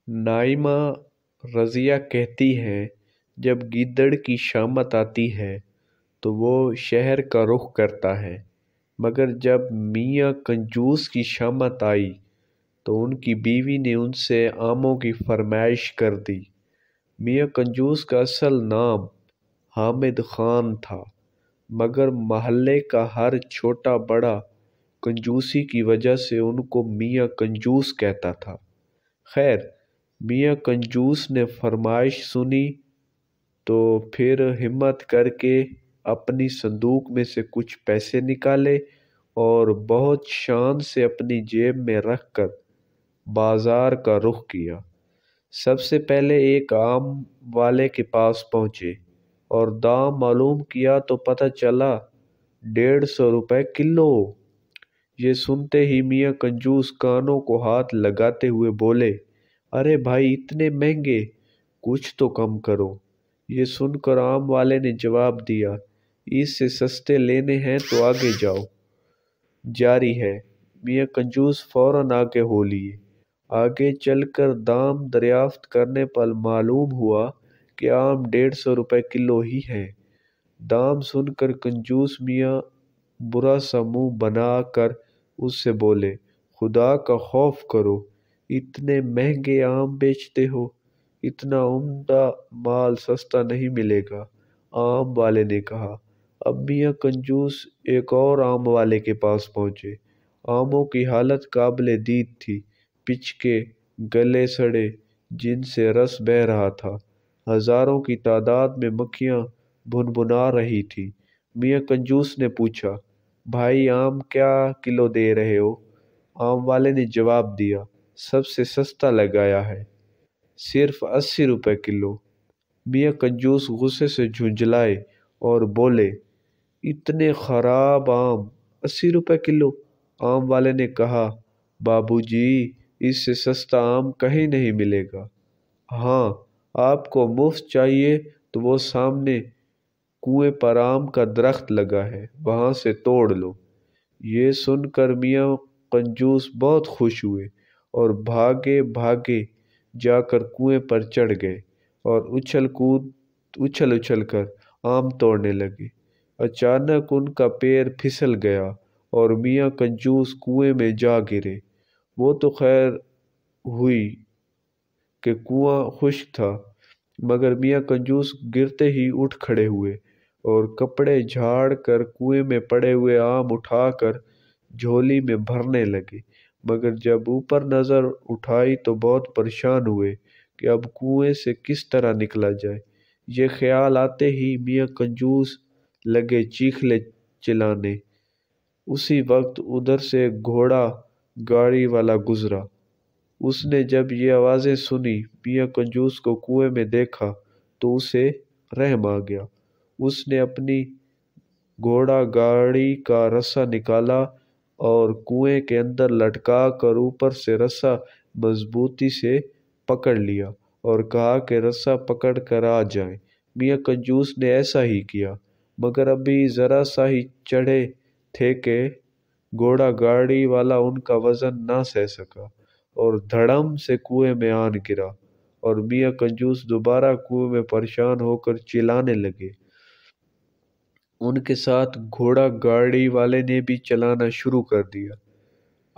नाइमा रज़िया कहती हैं, जब गीदड़ की शामत आती है तो वो शहर का रुख करता है, मगर जब मियाँ कंजूस की शामत आई तो उनकी बीवी ने उनसे आमों की फरमाइश कर दी। मियाँ कंजूस का असल नाम हामिद खान था, मगर महल्ले का हर छोटा बड़ा कंजूसी की वजह से उनको मियाँ कंजूस कहता था। खैर, मियाँ कंजूस ने फरमाइश सुनी तो फिर हिम्मत करके अपनी संदूक में से कुछ पैसे निकाले और बहुत शान से अपनी जेब में रखकर बाजार का रुख किया। सबसे पहले एक आम वाले के पास पहुंचे और दाम मालूम किया तो पता चला 150 रुपये किलो। ये सुनते ही मियाँ कंजूस कानों को हाथ लगाते हुए बोले, अरे भाई, इतने महंगे, कुछ तो कम करो। ये सुनकर आम वाले ने जवाब दिया, इससे सस्ते लेने हैं तो आगे जाओ, जारी है। मियाँ कंजूस फौरन आगे हो लिए। आगे चलकर दाम दरियाफ्त करने पर मालूम हुआ कि आम 150 रुपये किलो ही है। दाम सुनकर कंजूस मियाँ बुरा सा मुंह बनाकर उससे बोले, खुदा का खौफ करो, इतने महंगे आम बेचते हो, इतना उम्दा माल सस्ता नहीं मिलेगा। आम वाले ने कहा। अब मियाँ कंजूस एक और आम वाले के पास पहुंचे। आमों की हालत काबिले दीद थी, पिचके, गले सड़े, जिनसे रस बह रहा था। हजारों की तादाद में मक्खियां भुनभुना रही थी। मियाँ कंजूस ने पूछा, भाई, आम क्या किलो दे रहे हो? आम वाले ने जवाब दिया, सबसे सस्ता लगाया है, सिर्फ 80 रुपये किलो। मियाँ कंजूस गुस्से से झुंझलाए और बोले, इतने खराब आम 80 रुपये किलो? आम वाले ने कहा, बाबूजी, इससे सस्ता आम कहीं नहीं मिलेगा। हाँ, आपको मुफ्त चाहिए तो वो सामने कुएं पर आम का दरख्त लगा है, वहां से तोड़ लो। ये सुनकर मियाँ कंजूस बहुत खुश हुए और भागे भागे जाकर कुएं पर चढ़ गए और उछल उछल कर आम तोड़ने लगे। अचानक उनका पैर फिसल गया और मियाँ कंजूस कुएं में जा गिरे। वो तो खैर हुई कि कुआं खुश्क था, मगर मियाँ कंजूस गिरते ही उठ खड़े हुए और कपड़े झाड़ कर कुएं में पड़े हुए आम उठाकर झोली में भरने लगे। मगर जब ऊपर नजर उठाई तो बहुत परेशान हुए कि अब कुएं से किस तरह निकला जाए। ये ख्याल आते ही मियाँ कंजूस लगे चीखने चिल्लाने। उसी वक्त उधर से एक घोड़ा गाड़ी वाला गुजरा। उसने जब ये आवाज़ें सुनी, मियाँ कंजूस को कुएं में देखा तो उसे रहम आ गया। उसने अपनी घोड़ा गाड़ी का रस्सा निकाला और कुएं के अंदर लटका कर ऊपर से रस्सा मजबूती से पकड़ लिया और कहा कि रस्सा पकड़ कर आ जाए। मियाँ कंजूस ने ऐसा ही किया, मगर अभी जरा सा ही चढ़े थे कि घोड़ा गाड़ी वाला उनका वजन ना सह सका और धड़म से कुएं में आन गिरा और मियाँ कंजूस दोबारा कुएं में परेशान होकर चिल्लाने लगे। उनके साथ घोड़ा गाड़ी वाले ने भी चलाना शुरू कर दिया।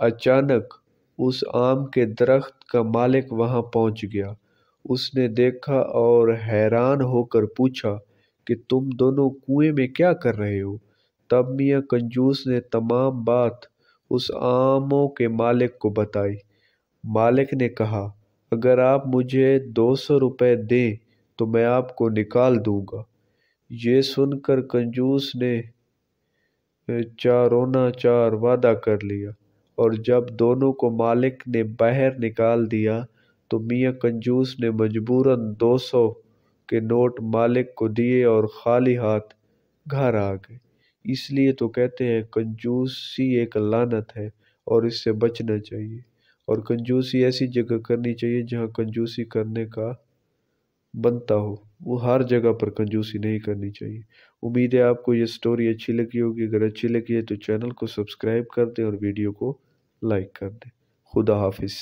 अचानक उस आम के दरख्त का मालिक वहां पहुंच गया। उसने देखा और हैरान होकर पूछा कि तुम दोनों कुएं में क्या कर रहे हो? तब मियाँ कंजूस ने तमाम बात उस आमों के मालिक को बताई। मालिक ने कहा, अगर आप मुझे 200 रुपये दें तो मैं आपको निकाल दूंगा। ये सुनकर कंजूस ने चारोना चार वादा कर लिया और जब दोनों को मालिक ने बाहर निकाल दिया तो मियाँ कंजूस ने मजबूरन 200 के नोट मालिक को दिए और खाली हाथ घर आ गए। इसलिए तो कहते हैं, कंजूसी एक लानत है और इससे बचना चाहिए। और कंजूसी ऐसी जगह करनी चाहिए जहाँ कंजूसी करने का बनता हो, वो हर जगह पर कंजूसी नहीं करनी चाहिए। उम्मीद है आपको ये स्टोरी अच्छी लगी होगी। अगर अच्छी लगी है तो चैनल को सब्सक्राइब कर दें और वीडियो को लाइक कर दें। खुदा हाफिज़।